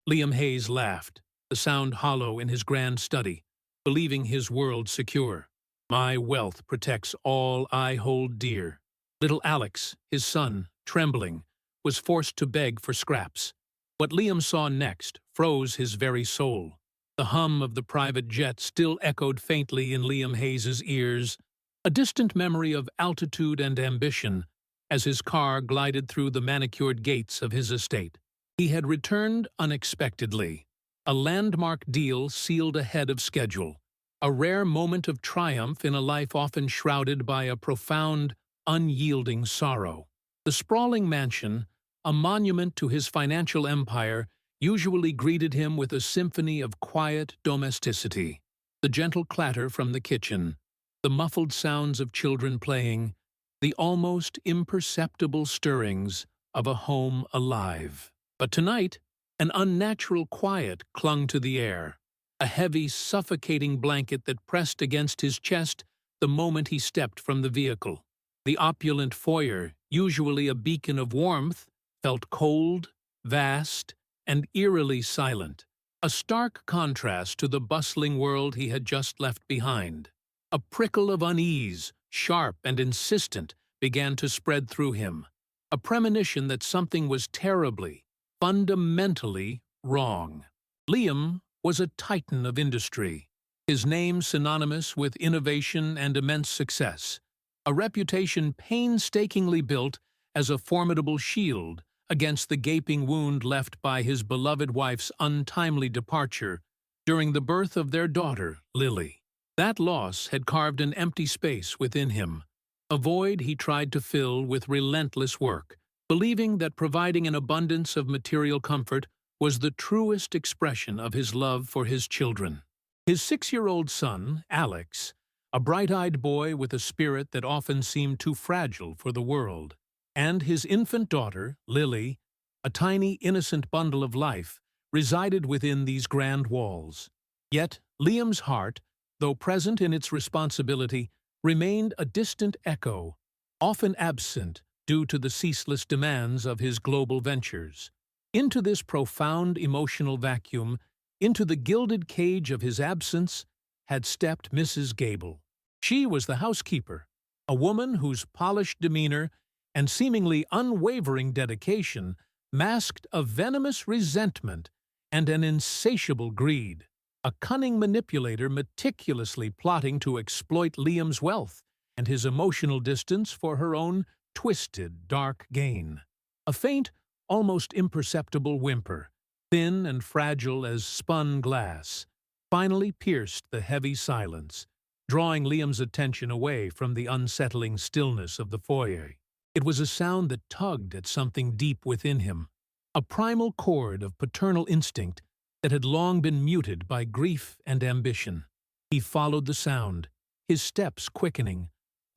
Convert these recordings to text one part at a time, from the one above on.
Liam Hayes laughed, the sound hollow in his grand study, believing his world secure. My wealth protects all I hold dear. Little Alex, his son, trembling, was forced to beg for scraps. What Liam saw next froze his very soul. The hum of the private jet still echoed faintly in Liam Hayes's ears, a distant memory of altitude and ambition as his car glided through the manicured gates of his estate. He had returned unexpectedly, a landmark deal sealed ahead of schedule, a rare moment of triumph in a life often shrouded by a profound, unyielding sorrow. The sprawling mansion, a monument to his financial empire, usually greeted him with a symphony of quiet domesticity. The gentle clatter from the kitchen, the muffled sounds of children playing, the almost imperceptible stirrings of a home alive. But tonight, an unnatural quiet clung to the air, a heavy, suffocating blanket that pressed against his chest the moment he stepped from the vehicle. The opulent foyer, usually a beacon of warmth, felt cold, vast, and eerily silent, a stark contrast to the bustling world he had just left behind. A prickle of unease, sharp and insistent, began to spread through him, a premonition that something was terribly, fundamentally wrong. Liam was a titan of industry, his name synonymous with innovation and immense success, a reputation painstakingly built as a formidable shield against the gaping wound left by his beloved wife's untimely departure during the birth of their daughter, Lily. That loss had carved an empty space within him, a void he tried to fill with relentless work, believing that providing an abundance of material comfort was the truest expression of his love for his children. His 6-year-old son, Alex, a bright-eyed boy with a spirit that often seemed too fragile for the world, and his infant daughter, Lily, a tiny, innocent bundle of life, resided within these grand walls. Yet Liam's heart, though present in its responsibility, remained a distant echo, often absent due to the ceaseless demands of his global ventures. Into this profound emotional vacuum, into the gilded cage of his absence, had stepped Mrs. Gable. She was the housekeeper, a woman whose polished demeanor and seemingly unwavering dedication masked a venomous resentment and an insatiable greed, a cunning manipulator meticulously plotting to exploit Liam's wealth and his emotional distance for her own twisted, dark gain. A faint, almost imperceptible whimper, thin and fragile as spun glass, finally pierced the heavy silence, drawing Liam's attention away from the unsettling stillness of the foyer. It was a sound that tugged at something deep within him, a primal chord of paternal instinct that had long been muted by grief and ambition. He followed the sound, his steps quickening,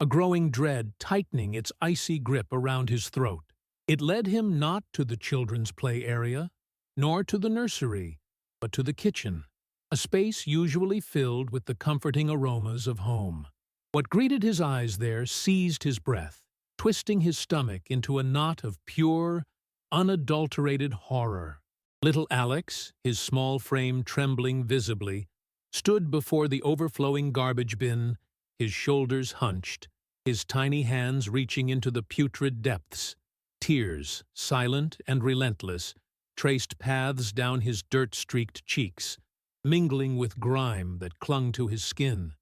a growing dread tightening its icy grip around his throat. It led him not to the children's play area, nor to the nursery, but to the kitchen, a space usually filled with the comforting aromas of home. What greeted his eyes there seized his breath, twisting his stomach into a knot of pure, unadulterated horror. Little Alex, his small frame trembling visibly, stood before the overflowing garbage bin, his shoulders hunched, his tiny hands reaching into the putrid depths. Tears, silent and relentless, traced paths down his dirt-streaked cheeks, mingling with grime that clung to his skin.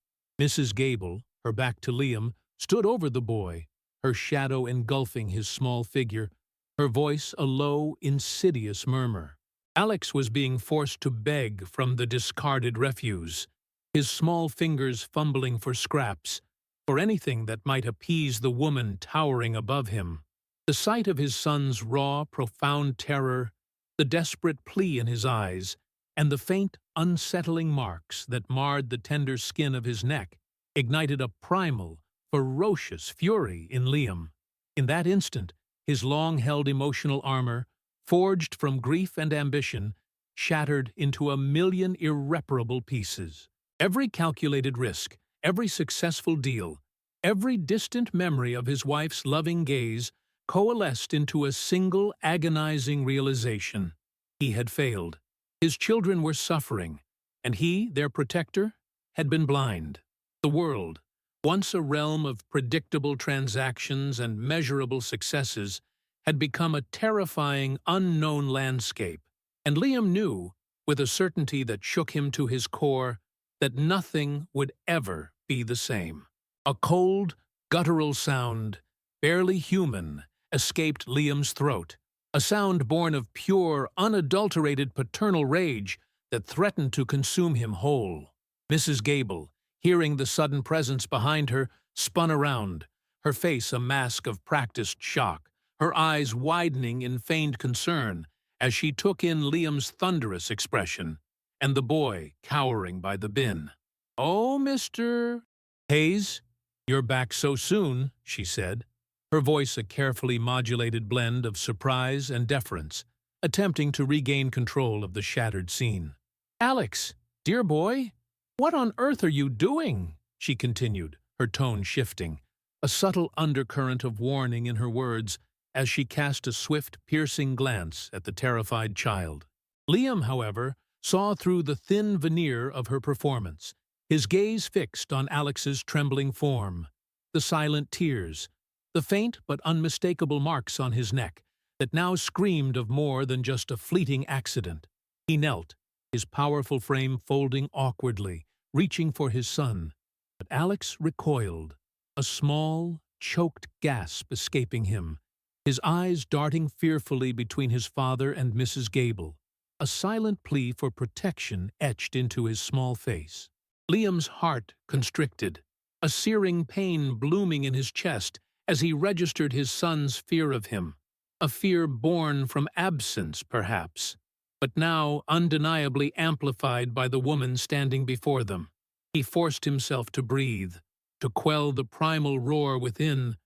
Mrs. Gable, her back to Liam, stood over the boy, her shadow engulfing his small figure, her voice a low, insidious murmur. Alex was being forced to beg from the discarded refuse, his small fingers fumbling for scraps, for anything that might appease the woman towering above him. The sight of his son's raw, profound terror, the desperate plea in his eyes, and the faint, unsettling marks that marred the tender skin of his neck ignited a primal, ferocious fury in Liam. In that instant, his long-held emotional armor, forged from grief and ambition, shattered into a million irreparable pieces. Every calculated risk, every successful deal, every distant memory of his wife's loving gaze coalesced into a single agonizing realization. He had failed. His children were suffering, and he, their protector, had been blind. The world, once a realm of predictable transactions and measurable successes, had become a terrifying, unknown landscape, and Liam knew, with a certainty that shook him to his core, that nothing would ever be the same. A cold, guttural sound, barely human, escaped Liam's throat, a sound born of pure, unadulterated paternal rage that threatened to consume him whole. Mrs. Gable, hearing the sudden presence behind her, spun around, her face a mask of practiced shock, her eyes widening in feigned concern as she took in Liam's thunderous expression, and the boy cowering by the bin. "Oh, Mr. Hayes, you're back so soon," she said, her voice a carefully modulated blend of surprise and deference, attempting to regain control of the shattered scene. "Alex, dear boy, what on earth are you doing?" she continued, her tone shifting, a subtle undercurrent of warning in her words as she cast a swift, piercing glance at the terrified child. Liam, however, saw through the thin veneer of her performance, his gaze fixed on Alex's trembling form, the silent tears, the faint but unmistakable marks on his neck that now screamed of more than just a fleeting accident. He knelt, his powerful frame folding awkwardly, reaching for his son, but Alex recoiled, a small, choked gasp escaping him, his eyes darting fearfully between his father and Mrs. Gable, a silent plea for protection etched into his small face. Liam's heart constricted, a searing pain blooming in his chest as he registered his son's fear of him, a fear born from absence, perhaps, but now undeniably amplified by the woman standing before them. He forced himself to breathe, to quell the primal roar within,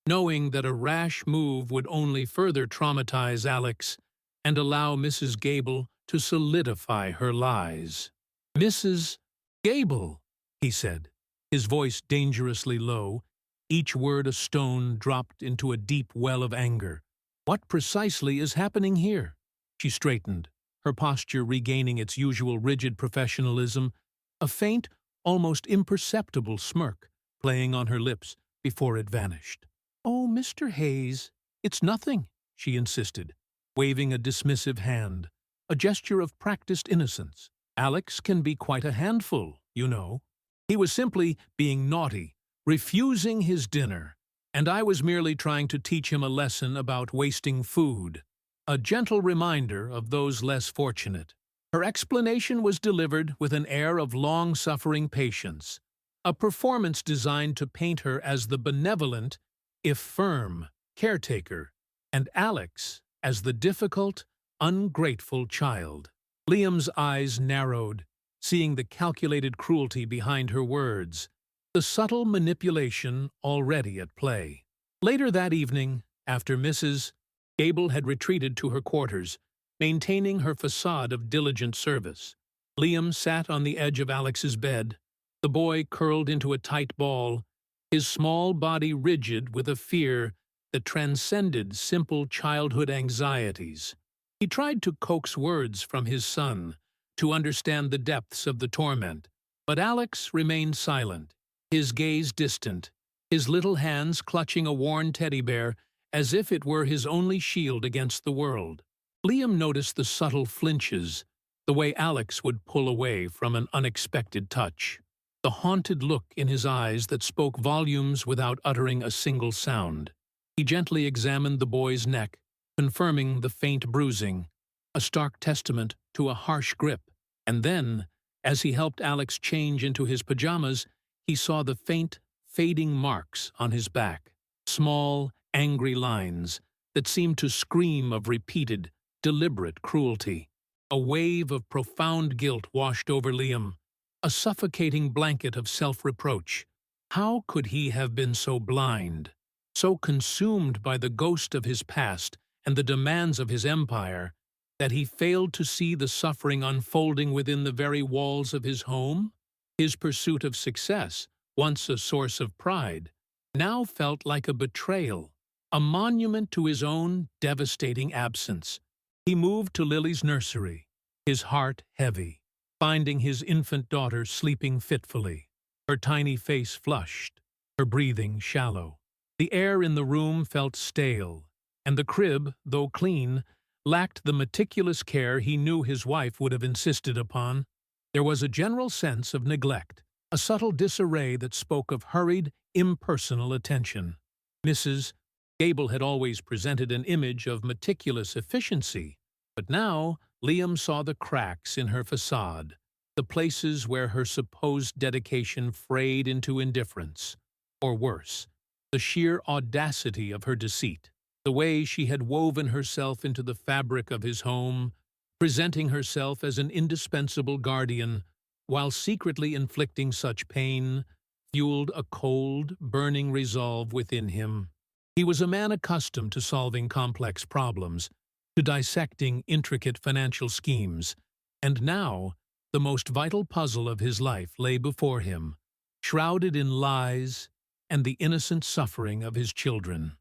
knowing that a rash move would only further traumatize Alex and allow Mrs. Gable to solidify her lies. "Mrs. Gable," he said, his voice dangerously low, each word a stone dropped into a deep well of anger. "What precisely is happening here?" She straightened, her posture regaining its usual rigid professionalism, a faint, almost imperceptible smirk playing on her lips before it vanished. "Oh, Mr. Hayes, it's nothing," she insisted, waving a dismissive hand, a gesture of practiced innocence. "Alex can be quite a handful, you know. He was simply being naughty, refusing his dinner, and I was merely trying to teach him a lesson about wasting food, a gentle reminder of those less fortunate." Her explanation was delivered with an air of long-suffering patience, a performance designed to paint her as the benevolent, if firm, caretaker, and Alex as the difficult, ungrateful child. Liam's eyes narrowed, seeing the calculated cruelty behind her words, the subtle manipulation already at play. Later that evening, after Mrs. Gable had retreated to her quarters, maintaining her facade of diligent service, Liam sat on the edge of Alex's bed, the boy curled into a tight ball, his small body rigid with a fear that transcended simple childhood anxieties. He tried to coax words from his son, to understand the depths of the torment, but Alex remained silent, his gaze distant, his little hands clutching a worn teddy bear as if it were his only shield against the world. Liam noticed the subtle flinches, the way Alex would pull away from an unexpected touch, the haunted look in his eyes that spoke volumes without uttering a single sound. He gently examined the boy's neck, confirming the faint bruising, a stark testament to a harsh grip, and then, as he helped Alex change into his pajamas, he saw the faint, fading marks on his back, small, angry lines that seemed to scream of repeated, deliberate cruelty. A wave of profound guilt washed over Liam, a suffocating blanket of self-reproach. How could he have been so blind, so consumed by the ghost of his past and the demands of his empire, that he failed to see the suffering unfolding within the very walls of his home? His pursuit of success, once a source of pride, now felt like a betrayal, a monument to his own devastating absence. He moved to Lily's nursery, his heart heavy, finding his infant daughter sleeping fitfully, her tiny face flushed, her breathing shallow. The air in the room felt stale, and the crib, though clean, lacked the meticulous care he knew his wife would have insisted upon. There was a general sense of neglect, a subtle disarray that spoke of hurried, impersonal attention. Mrs. Gable had always presented an image of meticulous efficiency, but now Liam saw the cracks in her facade, the places where her supposed dedication frayed into indifference, or worse, the sheer audacity of her deceit, the way she had woven herself into the fabric of his home, presenting herself as an indispensable guardian, while secretly inflicting such pain, fueled a cold, burning resolve within him. He was a man accustomed to solving complex problems, to dissecting intricate financial schemes, and now the most vital puzzle of his life lay before him, shrouded in lies and the innocent suffering of his children.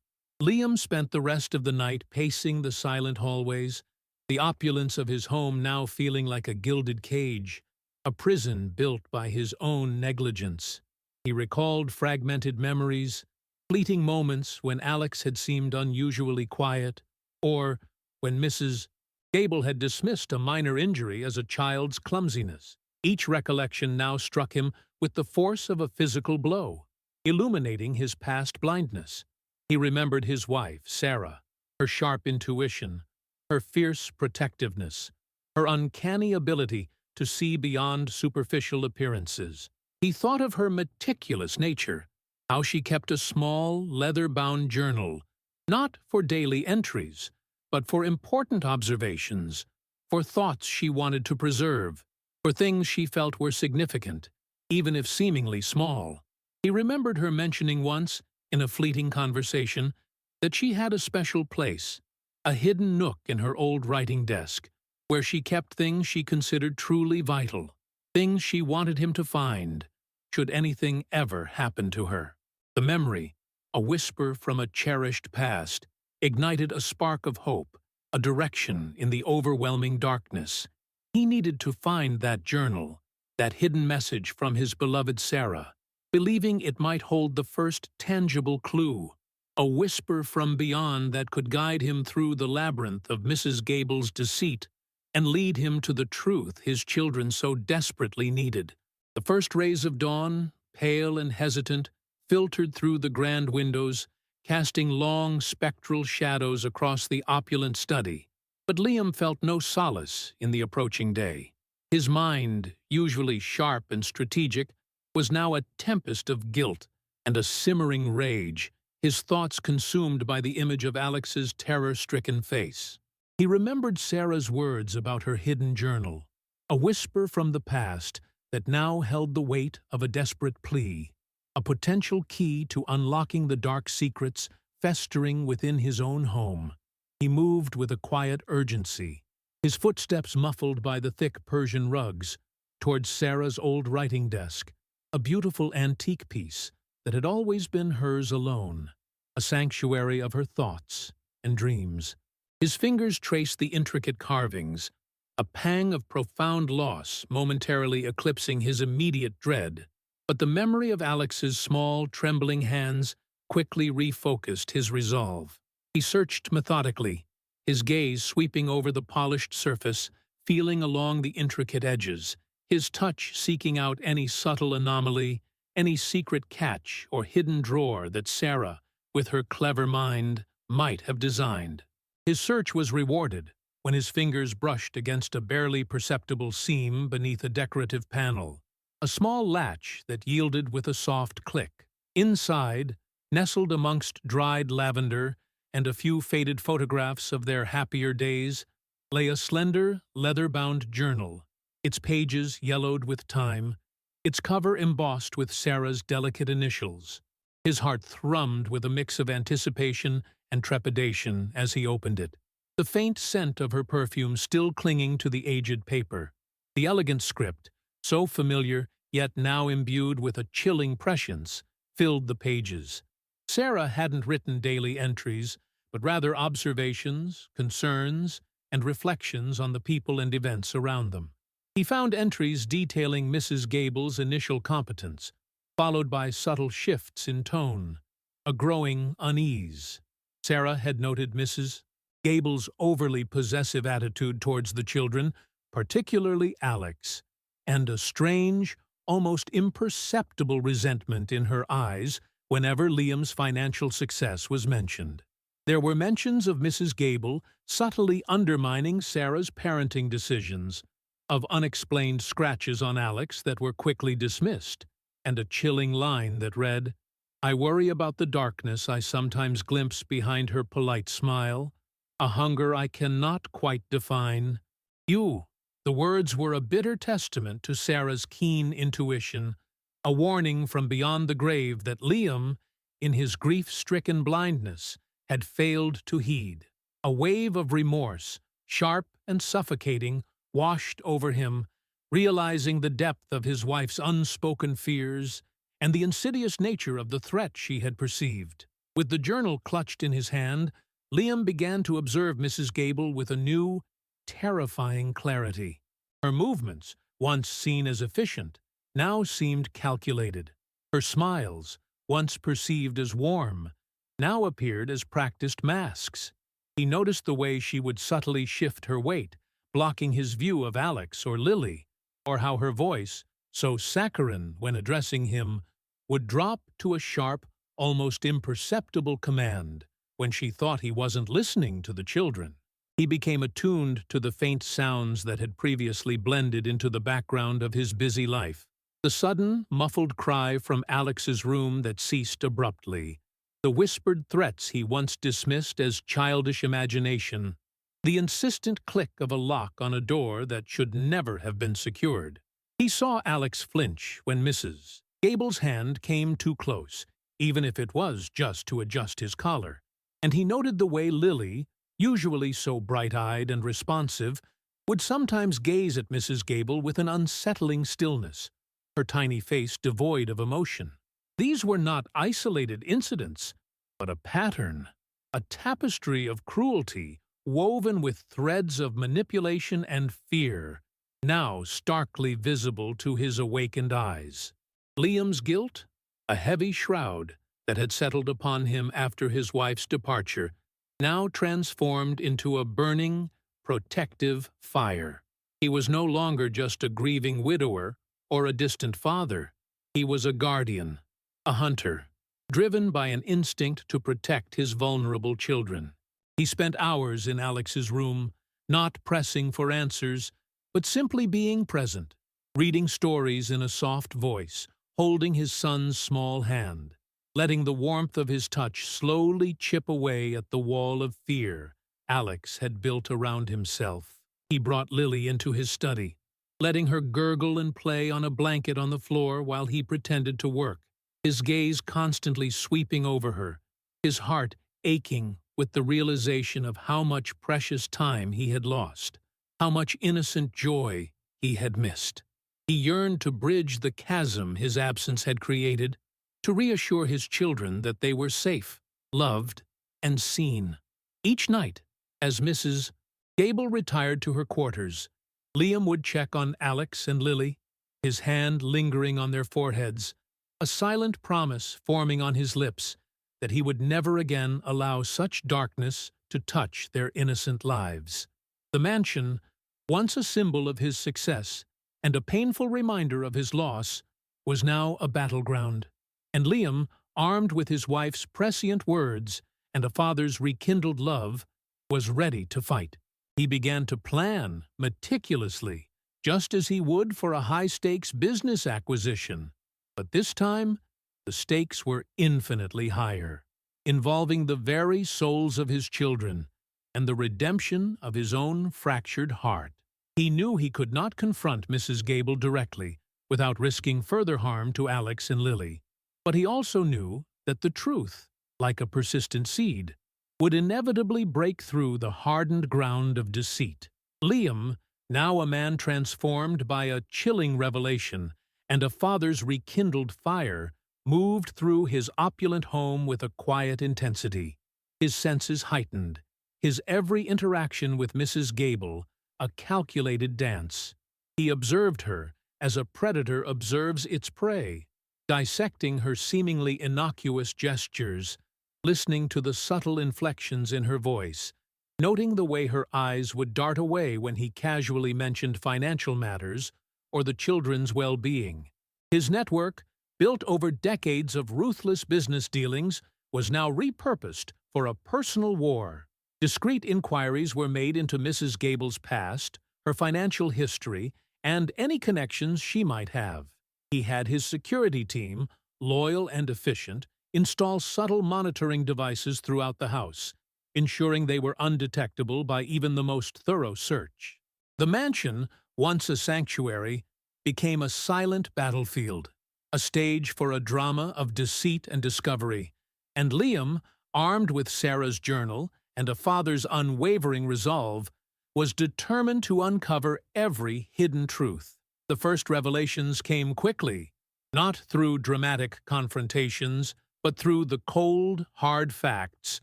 Liam spent the rest of the night pacing the silent hallways, the opulence of his home now feeling like a gilded cage, a prison built by his own negligence. He recalled fragmented memories, fleeting moments when Alex had seemed unusually quiet, or when Mrs. Gable had dismissed a minor injury as a child's clumsiness. Each recollection now struck him with the force of a physical blow, illuminating his past blindness. He remembered his wife, Sarah, her sharp intuition, her fierce protectiveness, her uncanny ability to see beyond superficial appearances. He thought of her meticulous nature, how she kept a small, leather-bound journal, not for daily entries, but for important observations, for thoughts she wanted to preserve, for things she felt were significant, even if seemingly small. He remembered her mentioning once, in a fleeting conversation, that she had a special place, a hidden nook in her old writing desk, where she kept things she considered truly vital, things she wanted him to find, should anything ever happen to her. The memory, a whisper from a cherished past, ignited a spark of hope, a direction in the overwhelming darkness. He needed to find that journal, that hidden message from his beloved Sarah, believing it might hold the first tangible clue, a whisper from beyond that could guide him through the labyrinth of Mrs. Gable's deceit and lead him to the truth his children so desperately needed. The first rays of dawn, pale and hesitant, filtered through the grand windows, casting long spectral shadows across the opulent study. But Liam felt no solace in the approaching day. His mind, usually sharp and strategic, was now a tempest of guilt and a simmering rage, his thoughts consumed by the image of Alex's terror-stricken face. He remembered Sarah's words about her hidden journal, a whisper from the past that now held the weight of a desperate plea, a potential key to unlocking the dark secrets festering within his own home. He moved with a quiet urgency, his footsteps muffled by the thick Persian rugs, towards Sarah's old writing desk, a beautiful antique piece that had always been hers alone, a sanctuary of her thoughts and dreams. His fingers traced the intricate carvings, a pang of profound loss momentarily eclipsing his immediate dread. But the memory of Alex's small, trembling hands quickly refocused his resolve. He searched methodically, his gaze sweeping over the polished surface, feeling along the intricate edges, his touch seeking out any subtle anomaly, any secret catch or hidden drawer that Sarah, with her clever mind, might have designed. His search was rewarded when his fingers brushed against a barely perceptible seam beneath a decorative panel, a small latch that yielded with a soft click. Inside, nestled amongst dried lavender and a few faded photographs of their happier days, lay a slender, leather-bound journal, its pages yellowed with time, its cover embossed with Sarah's delicate initials. His heart thrummed with a mix of anticipation and trepidation as he opened it, the faint scent of her perfume still clinging to the aged paper. The elegant script, so familiar yet now imbued with a chilling prescience, filled the pages. Sarah hadn't written daily entries, but rather observations, concerns, and reflections on the people and events around them. He found entries detailing Mrs. Gable's initial competence, followed by subtle shifts in tone, a growing unease. Sarah had noted Mrs. Gable's overly possessive attitude towards the children, particularly Alex, and a strange, almost imperceptible resentment in her eyes whenever Liam's financial success was mentioned. There were mentions of Mrs. Gable subtly undermining Sarah's parenting decisions, of unexplained scratches on Alex that were quickly dismissed, and a chilling line that read, "I worry about the darkness I sometimes glimpse behind her polite smile, a hunger I cannot quite define. You." The words were a bitter testament to Sarah's keen intuition, a warning from beyond the grave that Liam, in his grief-stricken blindness, had failed to heed. A wave of remorse, sharp and suffocating, washed over him, realizing the depth of his wife's unspoken fears and the insidious nature of the threat she had perceived. With the journal clutched in his hand, Liam began to observe Mrs. Gable with a new, terrifying clarity. Her movements, once seen as efficient, now seemed calculated. Her smiles, once perceived as warm, now appeared as practiced masks. He noticed the way she would subtly shift her weight, blocking his view of Alex or Lily, or how her voice, so saccharine when addressing him, would drop to a sharp, almost imperceptible command when she thought he wasn't listening to the children. He became attuned to the faint sounds that had previously blended into the background of his busy life. The sudden, muffled cry from Alex's room that ceased abruptly, the whispered threats he once dismissed as childish imagination, the insistent click of a lock on a door that should never have been secured. He saw Alex flinch when Mrs. Gable's hand came too close, even if it was just to adjust his collar, and he noted the way Lily, usually so bright-eyed and responsive, would sometimes gaze at Mrs. Gable with an unsettling stillness, her tiny face devoid of emotion. These were not isolated incidents, but a pattern, a tapestry of cruelty woven with threads of manipulation and fear, now starkly visible to his awakened eyes. Liam's guilt, a heavy shroud that had settled upon him after his wife's departure, now transformed into a burning, protective fire. He was no longer just a grieving widower or a distant father. He was a guardian, a hunter, driven by an instinct to protect his vulnerable children. He spent hours in Alex's room, not pressing for answers, but simply being present, reading stories in a soft voice, holding his son's small hand, letting the warmth of his touch slowly chip away at the wall of fear Alex had built around himself. He brought Lily into his study, letting her gurgle and play on a blanket on the floor while he pretended to work, his gaze constantly sweeping over her, his heart aching with the realization of how much precious time he had lost, how much innocent joy he had missed. He yearned to bridge the chasm his absence had created, to reassure his children that they were safe, loved, and seen. Each night, as Mrs. Gable retired to her quarters, Liam would check on Alex and Lily, his hand lingering on their foreheads, a silent promise forming on his lips that he would never again allow such darkness to touch their innocent lives. The mansion, once a symbol of his success and a painful reminder of his loss, was now a battleground, and Liam, armed with his wife's prescient words and a father's rekindled love, was ready to fight. He began to plan meticulously, just as he would for a high-stakes business acquisition. But this time, the stakes were infinitely higher, involving the very souls of his children and the redemption of his own fractured heart. He knew he could not confront Mrs. Gable directly without risking further harm to Alex and Lily, but he also knew that the truth, like a persistent seed, would inevitably break through the hardened ground of deceit. Liam, now a man transformed by a chilling revelation and a father's rekindled fire, moved through his opulent home with a quiet intensity, his senses heightened, his every interaction with Mrs. Gable a calculated dance. He observed her as a predator observes its prey, dissecting her seemingly innocuous gestures, listening to the subtle inflections in her voice, noting the way her eyes would dart away when he casually mentioned financial matters or the children's well-being. His network, built over decades of ruthless business dealings, was now repurposed for a personal war. Discreet inquiries were made into Mrs. Gable's past, her financial history, and any connections she might have. He had his security team, loyal and efficient, install subtle monitoring devices throughout the house, ensuring they were undetectable by even the most thorough search. The mansion, once a sanctuary, became a silent battlefield, a stage for a drama of deceit and discovery, and Liam, armed with Sarah's journal and a father's unwavering resolve, was determined to uncover every hidden truth. The first revelations came quickly, not through dramatic confrontations, but through the cold, hard facts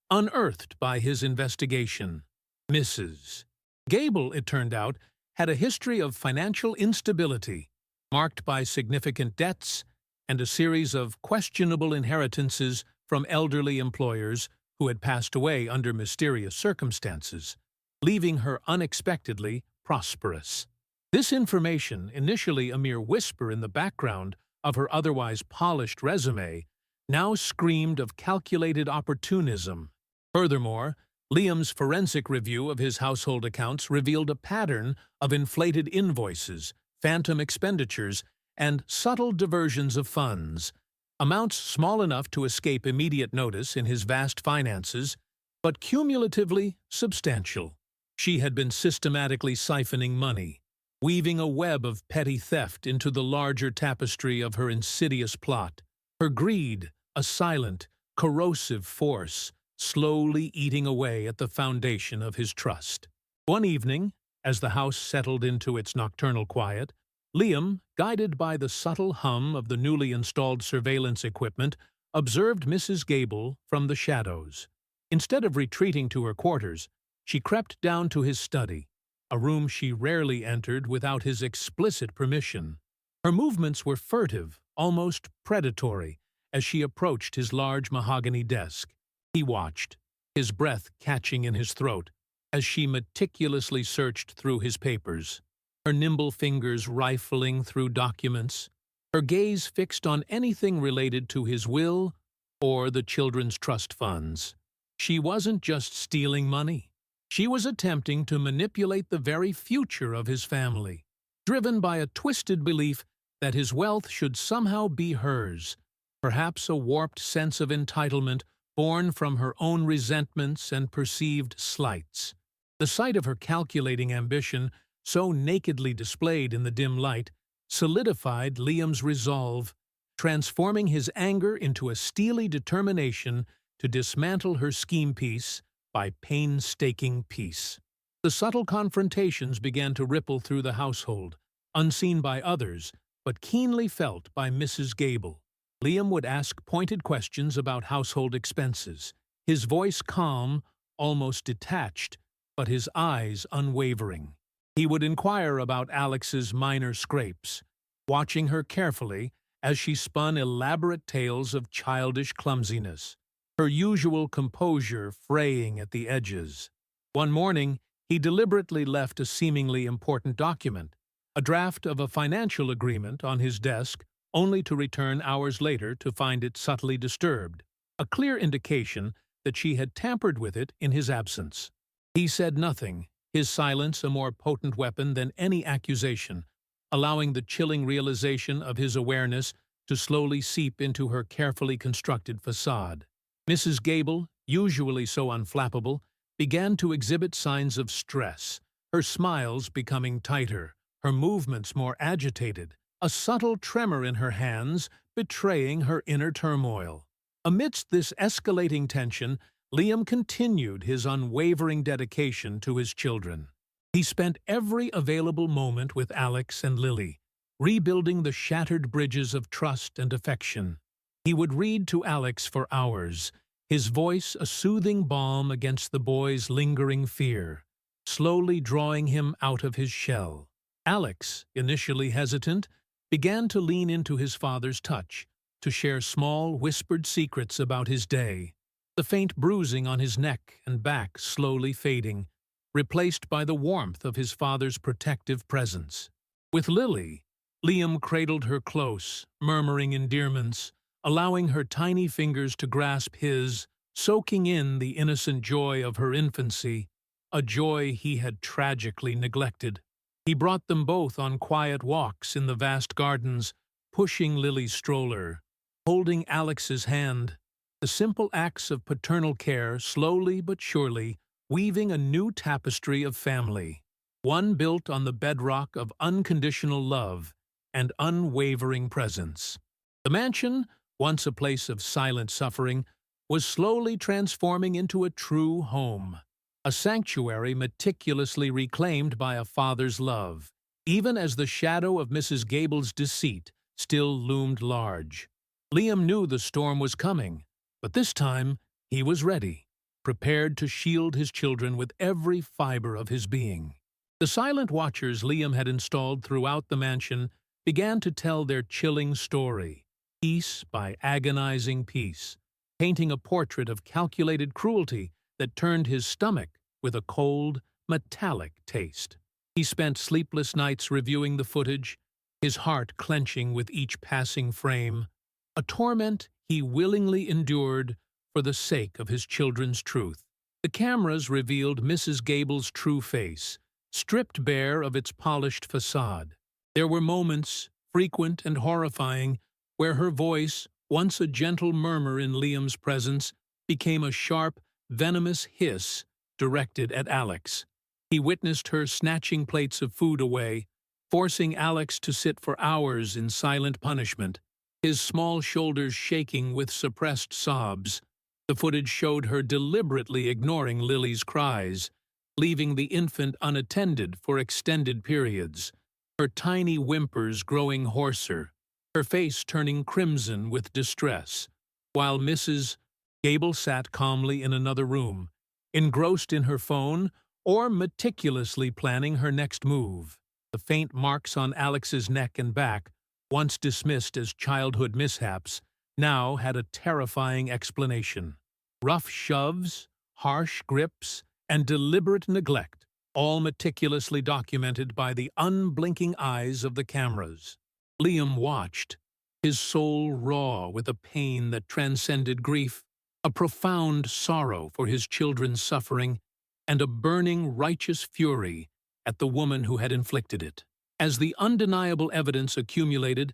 unearthed by his investigation. Mrs. Gable, it turned out, had a history of financial instability, marked by significant debts and a series of questionable inheritances from elderly employers who had passed away under mysterious circumstances, leaving her unexpectedly prosperous. This information, initially a mere whisper in the background of her otherwise polished resume, now screamed of calculated opportunism. Furthermore, Liam's forensic review of his household accounts revealed a pattern of inflated invoices, phantom expenditures, and subtle diversions of funds, amounts small enough to escape immediate notice in his vast finances, but cumulatively substantial. She had been systematically siphoning money, weaving a web of petty theft into the larger tapestry of her insidious plot, her greed, a silent, corrosive force, slowly eating away at the foundation of his trust. One evening, as the house settled into its nocturnal quiet, Liam, guided by the subtle hum of the newly installed surveillance equipment, observed Mrs. Gable from the shadows. Instead of retreating to her quarters, she crept down to his study, a room she rarely entered without his explicit permission. Her movements were furtive, almost predatory, as she approached his large mahogany desk. He watched, his breath catching in his throat, as she meticulously searched through his papers, her nimble fingers rifling through documents, her gaze fixed on anything related to his will or the children's trust funds. She wasn't just stealing money. She was attempting to manipulate the very future of his family, driven by a twisted belief that his wealth should somehow be hers, perhaps a warped sense of entitlement born from her own resentments and perceived slights. The sight of her calculating ambition, so nakedly displayed in the dim light, solidified Liam's resolve, transforming his anger into a steely determination to dismantle her scheme piece by painstaking piece. The subtle confrontations began to ripple through the household, unseen by others, but keenly felt by Mrs. Gable. Liam would ask pointed questions about household expenses, his voice calm, almost detached, but his eyes unwavering. He would inquire about Alex's minor scrapes, watching her carefully as she spun elaborate tales of childish clumsiness, her usual composure fraying at the edges. One morning, he deliberately left a seemingly important document, a draft of a financial agreement, on his desk, only to return hours later to find it subtly disturbed, a clear indication that she had tampered with it in his absence. He said nothing, his silence a more potent weapon than any accusation, allowing the chilling realization of his awareness to slowly seep into her carefully constructed facade. Mrs. Gable, usually so unflappable, began to exhibit signs of stress, her smiles becoming tighter, her movements more agitated, a subtle tremor in her hands betraying her inner turmoil. Amidst this escalating tension, Liam continued his unwavering dedication to his children. He spent every available moment with Alex and Lily, rebuilding the shattered bridges of trust and affection. He would read to Alex for hours, his voice a soothing balm against the boy's lingering fear, slowly drawing him out of his shell. Alex, initially hesitant, began to lean into his father's touch, to share small, whispered secrets about his day, the faint bruising on his neck and back slowly fading, replaced by the warmth of his father's protective presence. With Lily, Liam cradled her close, murmuring endearments, allowing her tiny fingers to grasp his, soaking in the innocent joy of her infancy, a joy he had tragically neglected. He brought them both on quiet walks in the vast gardens, pushing Lily's stroller, holding Alex's hand, the simple acts of paternal care slowly but surely weaving a new tapestry of family, one built on the bedrock of unconditional love and unwavering presence. The mansion, once a place of silent suffering, was slowly transforming into a true home, a sanctuary meticulously reclaimed by a father's love, even as the shadow of Mrs. Gable's deceit still loomed large. Liam knew the storm was coming, but this time he was ready, prepared to shield his children with every fiber of his being. The silent watchers Liam had installed throughout the mansion began to tell their chilling story, piece by agonizing piece, painting a portrait of calculated cruelty that turned his stomach with a cold, metallic taste. He spent sleepless nights reviewing the footage, his heart clenching with each passing frame, a torment he willingly endured for the sake of his children's truth. The cameras revealed Mrs. Gable's true face, stripped bare of its polished facade. There were moments, frequent and horrifying, where her voice, once a gentle murmur in Liam's presence, became a sharp, venomous hiss directed at Alex. He witnessed her snatching plates of food away, forcing Alex to sit for hours in silent punishment, his small shoulders shaking with suppressed sobs. The footage showed her deliberately ignoring Lily's cries, leaving the infant unattended for extended periods, her tiny whimpers growing hoarser, her face turning crimson with distress, while Mrs. Gable sat calmly in another room, engrossed in her phone or meticulously planning her next move. The faint marks on Alex's neck and back, once dismissed as childhood mishaps, now had a terrifying explanation. Rough shoves, harsh grips, and deliberate neglect, all meticulously documented by the unblinking eyes of the cameras. Liam watched, his soul raw with a pain that transcended grief, a profound sorrow for his children's suffering, and a burning righteous fury at the woman who had inflicted it. As the undeniable evidence accumulated,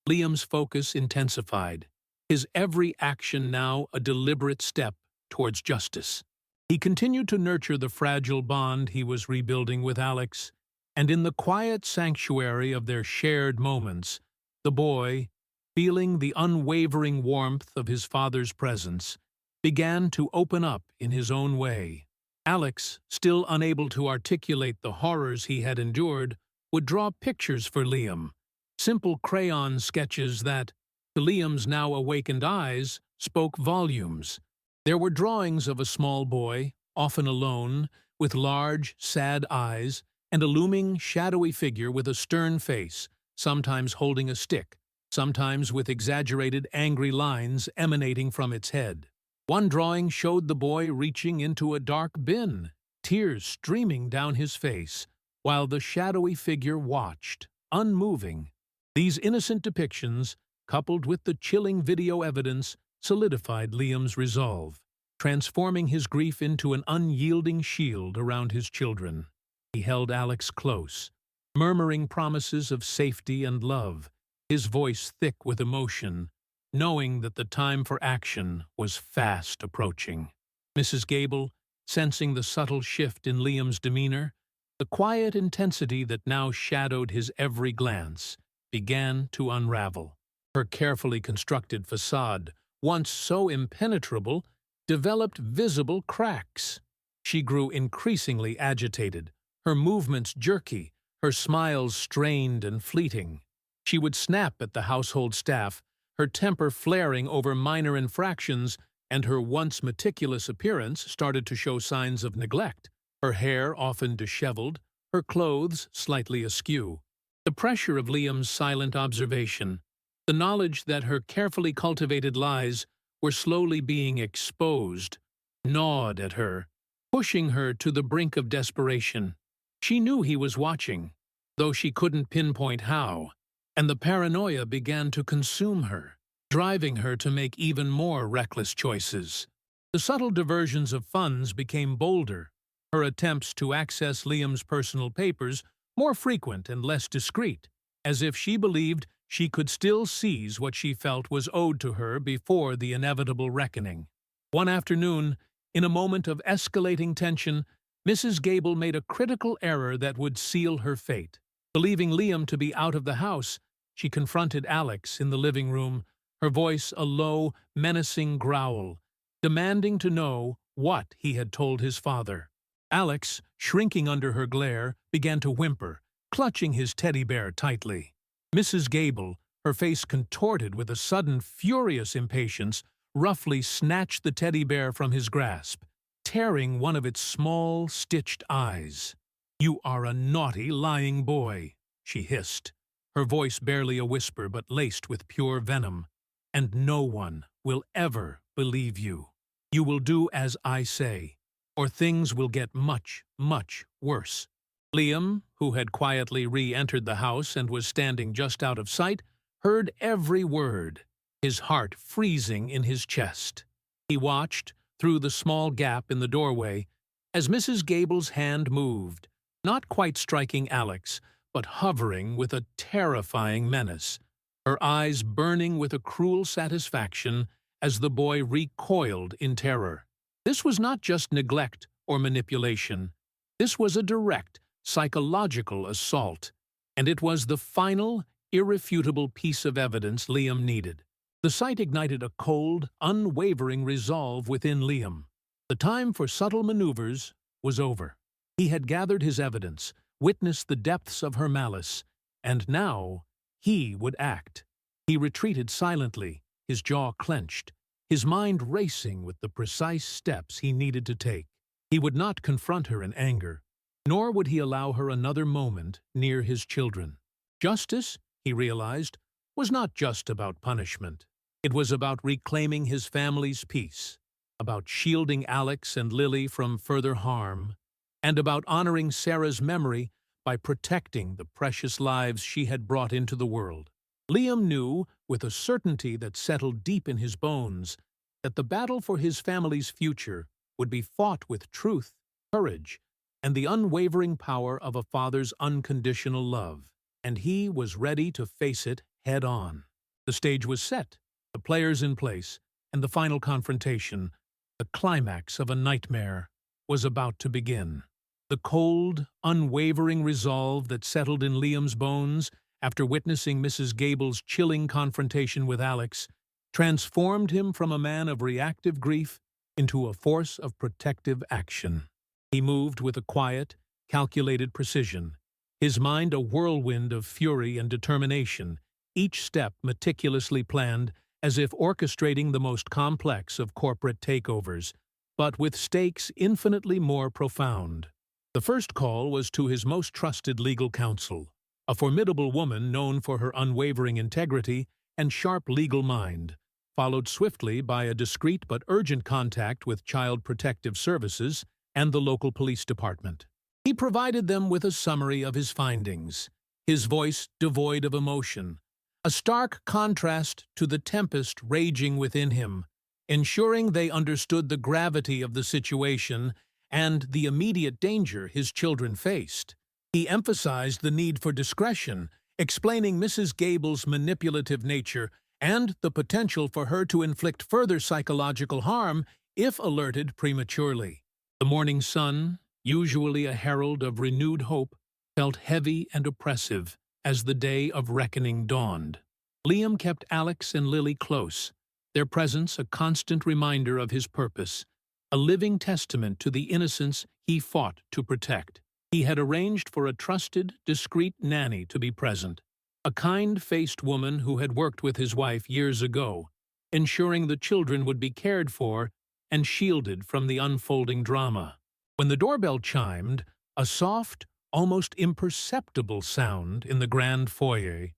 Liam's focus intensified, his every action now a deliberate step towards justice. He continued to nurture the fragile bond he was rebuilding with Alex, and in the quiet sanctuary of their shared moments, the boy, feeling the unwavering warmth of his father's presence, began to open up in his own way. Alex, still unable to articulate the horrors he had endured, would draw pictures for Liam, simple crayon sketches that, to Liam's now awakened eyes, spoke volumes. There were drawings of a small boy, often alone, with large, sad eyes, and a looming, shadowy figure with a stern face, sometimes holding a stick, sometimes with exaggerated, angry lines emanating from its head. One drawing showed the boy reaching into a dark bin, tears streaming down his face, while the shadowy figure watched, unmoving. These innocent depictions, coupled with the chilling video evidence, solidified Liam's resolve, transforming his grief into an unyielding shield around his children. He held Alex close, murmuring promises of safety and love, his voice thick with emotion, knowing that the time for action was fast approaching. Mrs. Gable, sensing the subtle shift in Liam's demeanor, the quiet intensity that now shadowed his every glance, began to unravel. Her carefully constructed facade, once so impenetrable, developed visible cracks. She grew increasingly agitated, her movements jerky, her smiles strained and fleeting. She would snap at the household staff, her temper flaring over minor infractions and her once meticulous appearance started to show signs of neglect, her hair often disheveled, her clothes slightly askew. The pressure of Liam's silent observation, the knowledge that her carefully cultivated lies were slowly being exposed, gnawed at her, pushing her to the brink of desperation. She knew he was watching, though she couldn't pinpoint how, and the paranoia began to consume her, driving her to make even more reckless choices. The subtle diversions of funds became bolder, her attempts to access Liam's personal papers more frequent and less discreet, as if she believed she could still seize what she felt was owed to her before the inevitable reckoning. One afternoon, in a moment of escalating tension, Mrs. Gable made a critical error that would seal her fate. Believing Liam to be out of the house, she confronted Alex in the living room, her voice a low, menacing growl, demanding to know what he had told his father. Alex, shrinking under her glare, began to whimper, clutching his teddy bear tightly. Mrs. Gable, her face contorted with a sudden furious impatience, roughly snatched the teddy bear from his grasp, tearing one of its small, stitched eyes. "You are a naughty, lying boy," she hissed, her voice barely a whisper but laced with pure venom. "And no one will ever believe you. You will do as I say, or things will get much, much worse." Liam, who had quietly re-entered the house and was standing just out of sight, heard every word, his heart freezing in his chest. He watched, through the small gap in the doorway, as Mrs. Gable's hand moved, not quite striking Alex, but hovering with a terrifying menace, her eyes burning with a cruel satisfaction as the boy recoiled in terror. This was not just neglect or manipulation. This was a direct, psychological assault, and it was the final, irrefutable piece of evidence Liam needed. The sight ignited a cold, unwavering resolve within Liam. The time for subtle maneuvers was over. He had gathered his evidence, witnessed the depths of her malice, and now he would act. He retreated silently, his jaw clenched, his mind racing with the precise steps he needed to take. He would not confront her in anger, nor would he allow her another moment near his children. Justice, he realized, was not just about punishment. It was about reclaiming his family's peace, about shielding Alex and Lily from further harm, and about honoring Sarah's memory by protecting the precious lives she had brought into the world. Liam knew, with a certainty that settled deep in his bones, that the battle for his family's future would be fought with truth, courage, and the unwavering power of a father's unconditional love, and he was ready to face it head-on. The stage was set, the players in place, and the final confrontation, the climax of a nightmare, was about to begin. The cold, unwavering resolve that settled in Liam's bones after witnessing Mrs. Gable's chilling confrontation with Alex transformed him from a man of reactive grief into a force of protective action. He moved with a quiet, calculated precision, his mind a whirlwind of fury and determination, each step meticulously planned as if orchestrating the most complex of corporate takeovers, but with stakes infinitely more profound. The first call was to his most trusted legal counsel, a formidable woman known for her unwavering integrity and sharp legal mind, followed swiftly by a discreet but urgent contact with Child Protective Services and the local police department. He provided them with a summary of his findings, his voice devoid of emotion, a stark contrast to the tempest raging within him, ensuring they understood the gravity of the situation and the immediate danger his children faced. He emphasized the need for discretion, explaining Mrs. Gable's manipulative nature and the potential for her to inflict further psychological harm if alerted prematurely. The morning sun, usually a herald of renewed hope, felt heavy and oppressive as the day of reckoning dawned. Liam kept Alex and Lily close, their presence a constant reminder of his purpose, a living testament to the innocence he fought to protect. He had arranged for a trusted, discreet nanny to be present, a kind-faced woman who had worked with his wife years ago, ensuring the children would be cared for and shielded from the unfolding drama. When the doorbell chimed, a soft, almost imperceptible sound in the grand foyer,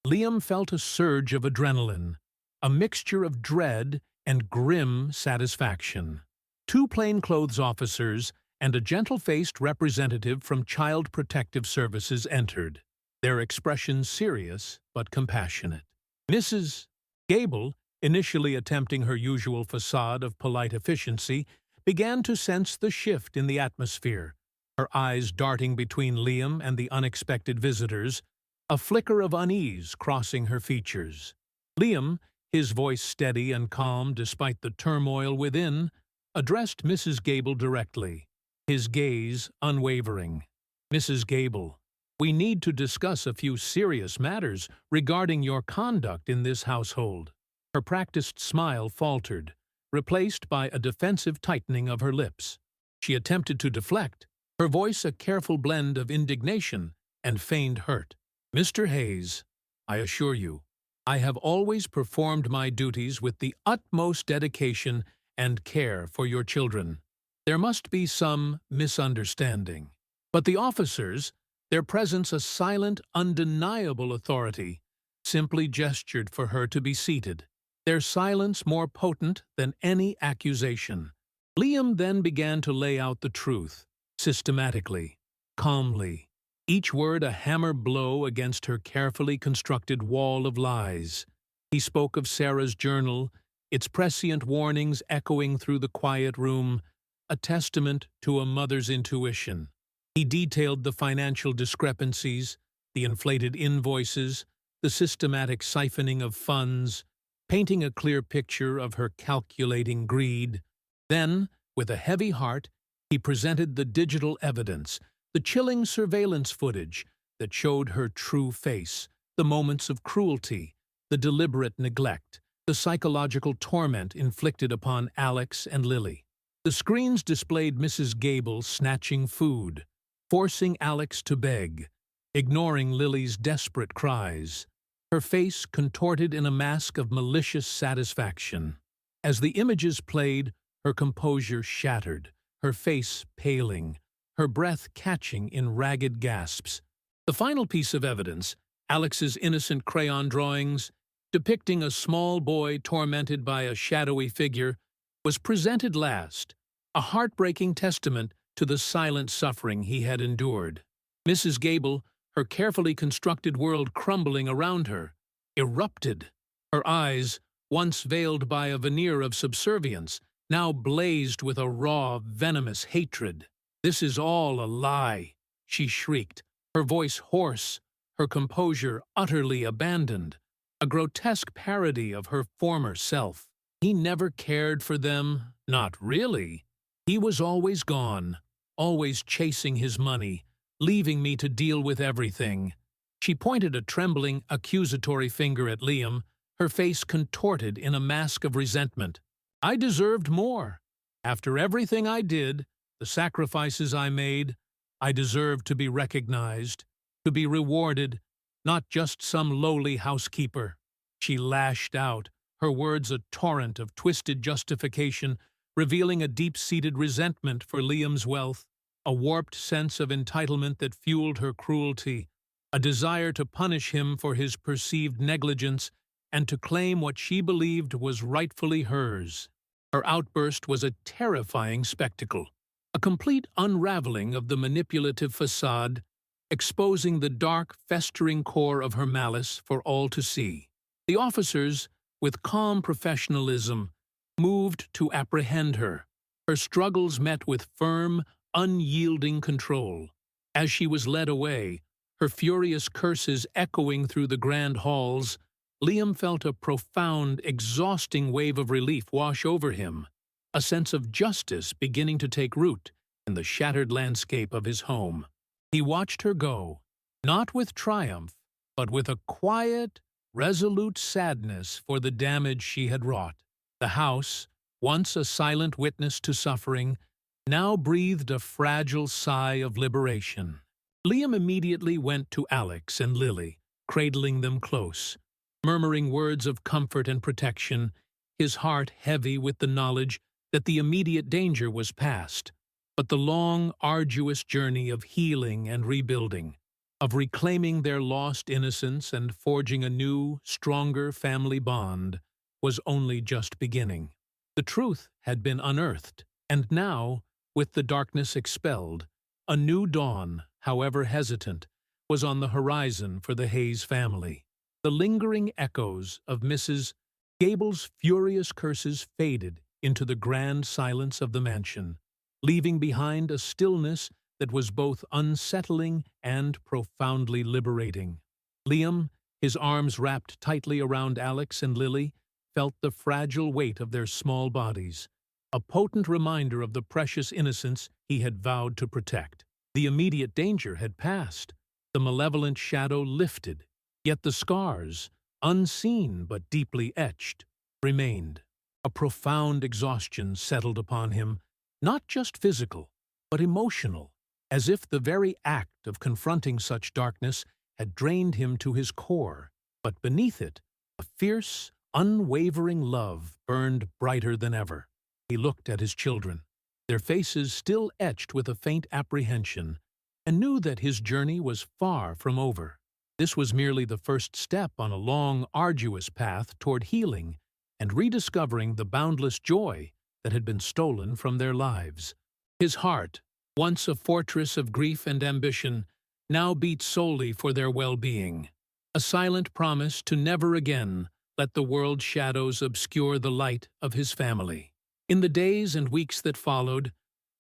Liam felt a surge of adrenaline, a mixture of dread and grim satisfaction. Two plainclothes officers and a gentle-faced representative from Child Protective Services entered, their expressions serious but compassionate. Mrs. Gable, initially attempting her usual facade of polite efficiency, began to sense the shift in the atmosphere, her eyes darting between Liam and the unexpected visitors, a flicker of unease crossing her features. Liam, his voice steady and calm despite the turmoil within, addressed Mrs. Gable directly, his gaze unwavering. "Mrs. Gable, we need to discuss a few serious matters regarding your conduct in this household." Her practiced smile faltered, replaced by a defensive tightening of her lips. She attempted to deflect, her voice a careful blend of indignation and feigned hurt. "Mr. Hayes, I assure you, I have always performed my duties with the utmost dedication and care for your children. There must be some misunderstanding." But the officers, their presence a silent, undeniable authority, simply gestured for her to be seated, their silence more potent than any accusation. Liam then began to lay out the truth, systematically, calmly, each word a hammer blow against her carefully constructed wall of lies. He spoke of Sarah's journal, its prescient warnings echoing through the quiet room, a testament to a mother's intuition. He detailed the financial discrepancies, the inflated invoices, the systematic siphoning of funds, painting a clear picture of her calculating greed. Then, with a heavy heart, he presented the digital evidence, the chilling surveillance footage that showed her true face, the moments of cruelty, the deliberate neglect, the psychological torment inflicted upon Alex and Lily. The screens displayed Mrs. Gable snatching food, forcing Alex to beg, ignoring Lily's desperate cries, her face contorted in a mask of malicious satisfaction. As the images played, her composure shattered, her face paling, her breath catching in ragged gasps. The final piece of evidence, Alex's innocent crayon drawings, depicting a small boy tormented by a shadowy figure, was presented last, a heartbreaking testament to the silent suffering he had endured. Mrs. Gable, her carefully constructed world crumbling around her, erupted. Her eyes, once veiled by a veneer of subservience, now blazed with a raw, venomous hatred. "This is all a lie," she shrieked, her voice hoarse, her composure utterly abandoned, a grotesque parody of her former self. "He never cared for them, not really. He was always gone, always chasing his money, leaving me to deal with everything." She pointed a trembling, accusatory finger at Liam, her face contorted in a mask of resentment. "I deserved more. After everything I did, the sacrifices I made, I deserved to be recognized, to be rewarded, not just some lowly housekeeper." She lashed out, her words a torrent of twisted justification, revealing a deep-seated resentment for Liam's wealth, a warped sense of entitlement that fueled her cruelty, a desire to punish him for his perceived negligence and to claim what she believed was rightfully hers. Her outburst was a terrifying spectacle, a complete unraveling of the manipulative facade, exposing the dark, festering core of her malice for all to see. The officers, with calm professionalism, moved to apprehend her, her struggles met with firm, unyielding control. As she was led away, her furious curses echoing through the grand halls, Liam felt a profound, exhausting wave of relief wash over him, a sense of justice beginning to take root in the shattered landscape of his home. He watched her go, not with triumph, but with a quiet, resolute sadness for the damage she had wrought. The house, once a silent witness to suffering, now breathed a fragile sigh of liberation. Liam immediately went to Alex and Lily, cradling them close, murmuring words of comfort and protection, his heart heavy with the knowledge that the immediate danger was past, but the long, arduous journey of healing and rebuilding, of reclaiming their lost innocence and forging a new, stronger family bond, was only just beginning. The truth had been unearthed, and now, with the darkness expelled, a new dawn, however hesitant, was on the horizon for the Hayes family. The lingering echoes of Mrs. Gable's furious curses faded into the grand silence of the mansion, leaving behind a stillness that was both unsettling and profoundly liberating. Liam, his arms wrapped tightly around Alex and Lily, felt the fragile weight of their small bodies, a potent reminder of the precious innocence he had vowed to protect. The immediate danger had passed, the malevolent shadow lifted, yet the scars, unseen but deeply etched, remained. A profound exhaustion settled upon him, not just physical, but emotional, as if the very act of confronting such darkness had drained him to his core. But beneath it, a fierce, unwavering love burned brighter than ever. He looked at his children, their faces still etched with a faint apprehension, and knew that his journey was far from over. This was merely the first step on a long, arduous path toward healing and rediscovering the boundless joy that had been stolen from their lives. His heart, once a fortress of grief and ambition, now beat solely for their well-being, a silent promise to never again let the world's shadows obscure the light of his family. In the days and weeks that followed,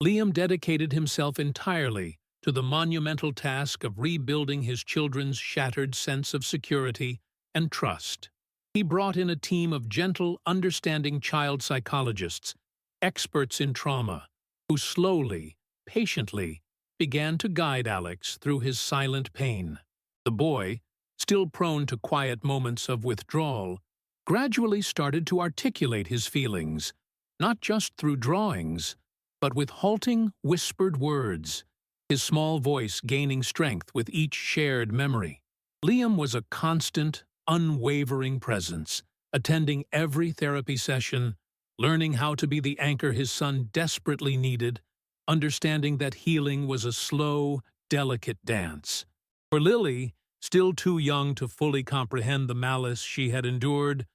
Liam dedicated himself entirely to the monumental task of rebuilding his children's shattered sense of security and trust. He brought in a team of gentle, understanding child psychologists, experts in trauma, who slowly, patiently, began to guide Alex through his silent pain. The boy, still prone to quiet moments of withdrawal, gradually started to articulate his feelings, not just through drawings, but with halting, whispered words, his small voice gaining strength with each shared memory. Liam was a constant, unwavering presence, attending every therapy session, learning how to be the anchor his son desperately needed, understanding that healing was a slow, delicate dance. For Lily, still too young to fully comprehend the malice she had endured,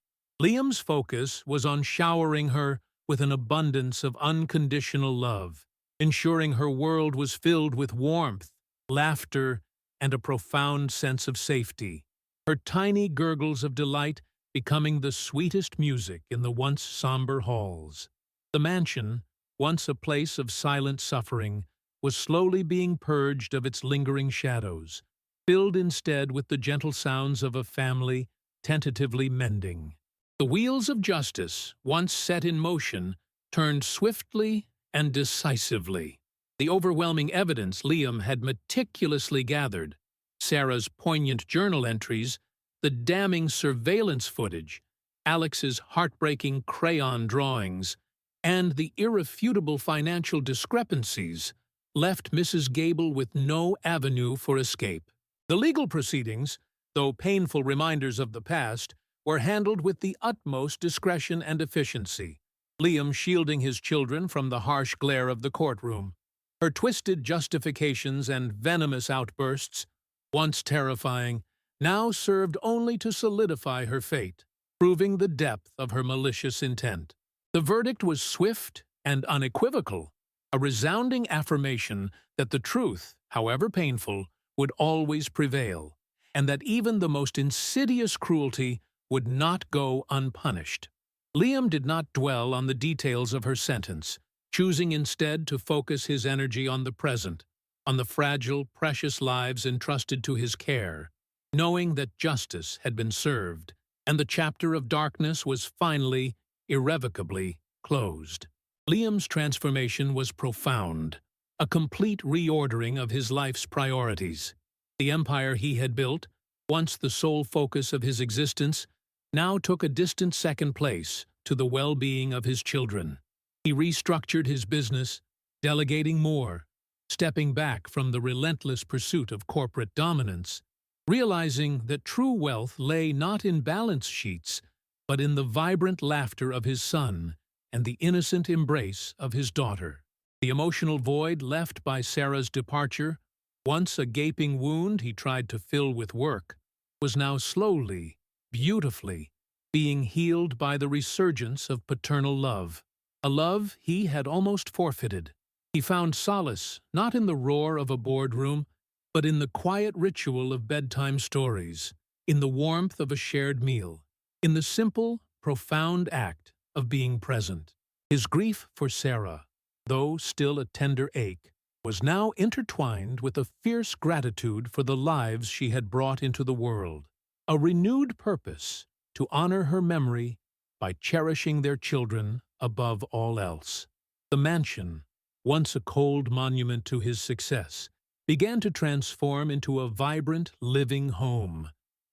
Liam's focus was on showering her with an abundance of unconditional love, ensuring her world was filled with warmth, laughter, and a profound sense of safety, her tiny gurgles of delight becoming the sweetest music in the once somber halls. The mansion, once a place of silent suffering, was slowly being purged of its lingering shadows, filled instead with the gentle sounds of a family tentatively mending. The wheels of justice, once set in motion, turned swiftly and decisively. The overwhelming evidence Liam had meticulously gathered, Sarah's poignant journal entries, the damning surveillance footage, Alex's heartbreaking crayon drawings, and the irrefutable financial discrepancies, left Mrs. Gable with no avenue for escape. The legal proceedings, though painful reminders of the past, were handled with the utmost discretion and efficiency, Liam shielding his children from the harsh glare of the courtroom. Her twisted justifications and venomous outbursts, once terrifying, now served only to solidify her fate, proving the depth of her malicious intent. The verdict was swift and unequivocal, a resounding affirmation that the truth, however painful, would always prevail, and that even the most insidious cruelty would not go unpunished. Liam did not dwell on the details of her sentence, choosing instead to focus his energy on the present, on the fragile, precious lives entrusted to his care, knowing that justice had been served, and the chapter of darkness was finally, irrevocably, closed. Liam's transformation was profound, a complete reordering of his life's priorities. The empire he had built, once the sole focus of his existence, now took a distant second place to the well-being of his children. He restructured his business, delegating more, stepping back from the relentless pursuit of corporate dominance, realizing that true wealth lay not in balance sheets, but in the vibrant laughter of his son and the innocent embrace of his daughter. The emotional void left by Sarah's departure, once a gaping wound he tried to fill with work, was now slowly, beautifully, being healed by the resurgence of paternal love, a love he had almost forfeited. He found solace not in the roar of a boardroom, but in the quiet ritual of bedtime stories, in the warmth of a shared meal, in the simple, profound act of being present. His grief for Sarah, though still a tender ache, was now intertwined with a fierce gratitude for the lives she had brought into the world, a renewed purpose to honor her memory by cherishing their children above all else. The mansion, once a cold monument to his success, began to transform into a vibrant, living home,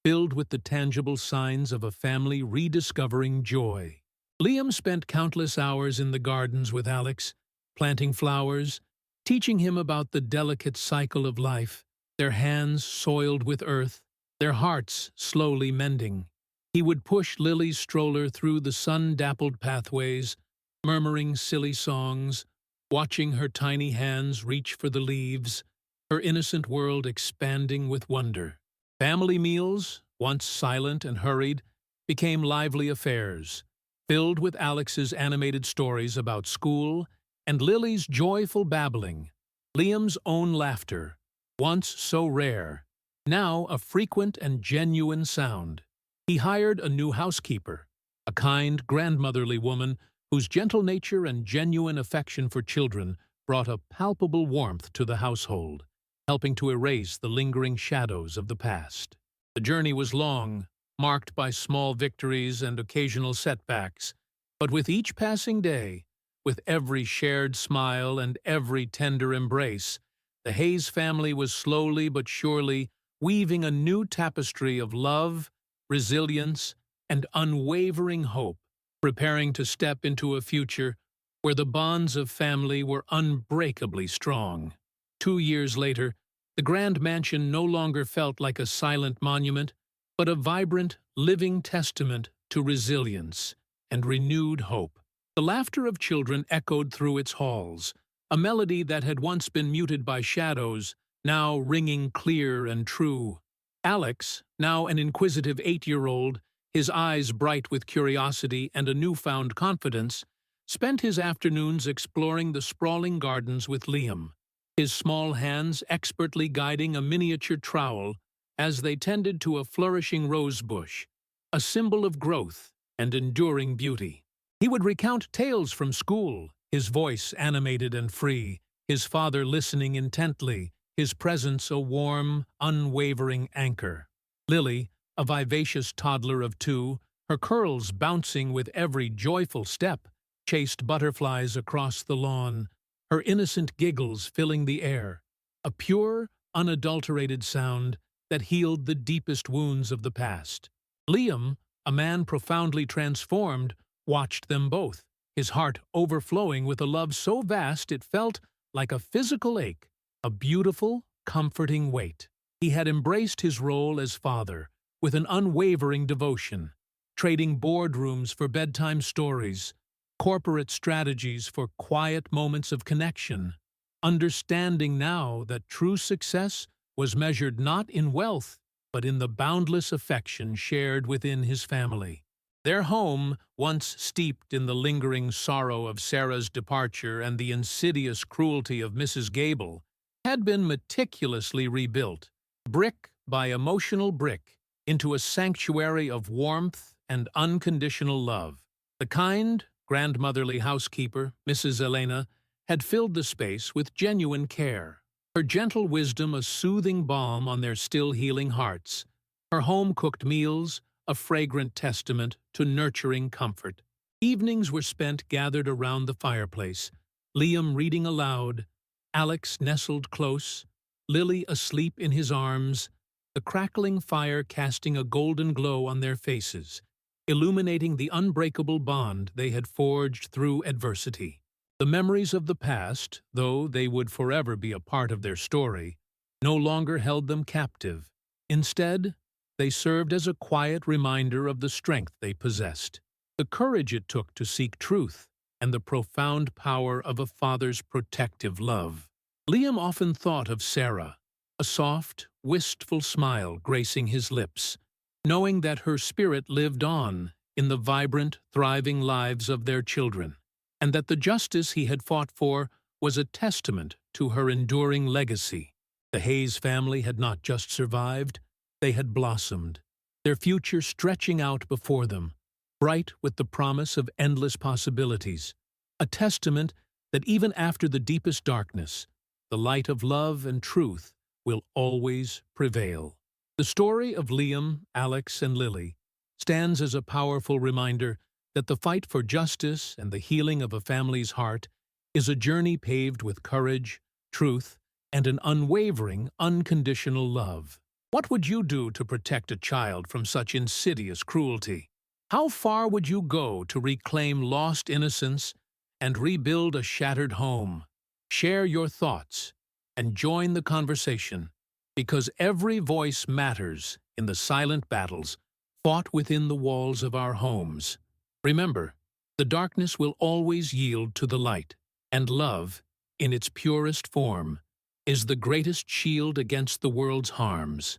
filled with the tangible signs of a family rediscovering joy. Liam spent countless hours in the gardens with Alex, planting flowers, teaching him about the delicate cycle of life, their hands soiled with earth, their hearts slowly mending. He would push Lily's stroller through the sun-dappled pathways, murmuring silly songs, watching her tiny hands reach for the leaves, her innocent world expanding with wonder. Family meals, once silent and hurried, became lively affairs, filled with Alex's animated stories about school and Lily's joyful babbling. Liam's own laughter, once so rare, now a frequent and genuine sound. He hired a new housekeeper, a kind, grandmotherly woman whose gentle nature and genuine affection for children brought a palpable warmth to the household, helping to erase the lingering shadows of the past. The journey was long, marked by small victories and occasional setbacks, but with each passing day, with every shared smile and every tender embrace, the Hayes family was slowly but surely weaving a new tapestry of love, resilience, and unwavering hope, preparing to step into a future where the bonds of family were unbreakably strong. 2 years later, the grand mansion no longer felt like a silent monument, but a vibrant, living testament to resilience and renewed hope. The laughter of children echoed through its halls, a melody that had once been muted by shadows, now ringing clear and true. Alex, now an inquisitive 8-year-old, his eyes bright with curiosity and a newfound confidence, spent his afternoons exploring the sprawling gardens with Liam, his small hands expertly guiding a miniature trowel as they tended to a flourishing rose bush, a symbol of growth and enduring beauty. He would recount tales from school, his voice animated and free, his father listening intently, his presence a warm, unwavering anchor. Lily, a vivacious toddler of 2, her curls bouncing with every joyful step, chased butterflies across the lawn, her innocent giggles filling the air, a pure, unadulterated sound that healed the deepest wounds of the past. Liam, a man profoundly transformed, watched them both, his heart overflowing with a love so vast it felt like a physical ache, a beautiful, comforting weight. He had embraced his role as father with an unwavering devotion, trading boardrooms for bedtime stories, corporate strategies for quiet moments of connection, understanding now that true success was measured not in wealth, but in the boundless affection shared within his family. Their home, once steeped in the lingering sorrow of Sarah's departure and the insidious cruelty of Mrs. Gable, had been meticulously rebuilt, brick by emotional brick, into a sanctuary of warmth and unconditional love. The kind, grandmotherly housekeeper, Mrs. Elena, had filled the space with genuine care, her gentle wisdom a soothing balm on their still healing hearts, her home-cooked meals a fragrant testament to nurturing comfort. Evenings were spent gathered around the fireplace, Liam reading aloud, Alex nestled close, Lily asleep in his arms, the crackling fire casting a golden glow on their faces, illuminating the unbreakable bond they had forged through adversity. The memories of the past, though they would forever be a part of their story, no longer held them captive. Instead, they served as a quiet reminder of the strength they possessed, the courage it took to seek truth, and the profound power of a father's protective love. Liam often thought of Sarah, a soft, wistful smile gracing his lips, knowing that her spirit lived on in the vibrant, thriving lives of their children, and that the justice he had fought for was a testament to her enduring legacy. The Hayes family had not just survived, they had blossomed, their future stretching out before them, bright with the promise of endless possibilities, a testament that even after the deepest darkness, the light of love and truth will always prevail. The story of Liam, Alex, and Lily stands as a powerful reminder that the fight for justice and the healing of a family's heart is a journey paved with courage, truth, and an unwavering, unconditional love. What would you do to protect a child from such insidious cruelty? How far would you go to reclaim lost innocence and rebuild a shattered home? Share your thoughts and join the conversation, because every voice matters in the silent battles fought within the walls of our homes. Remember, the darkness will always yield to the light, and love, in its purest form, is the greatest shield against the world's harms.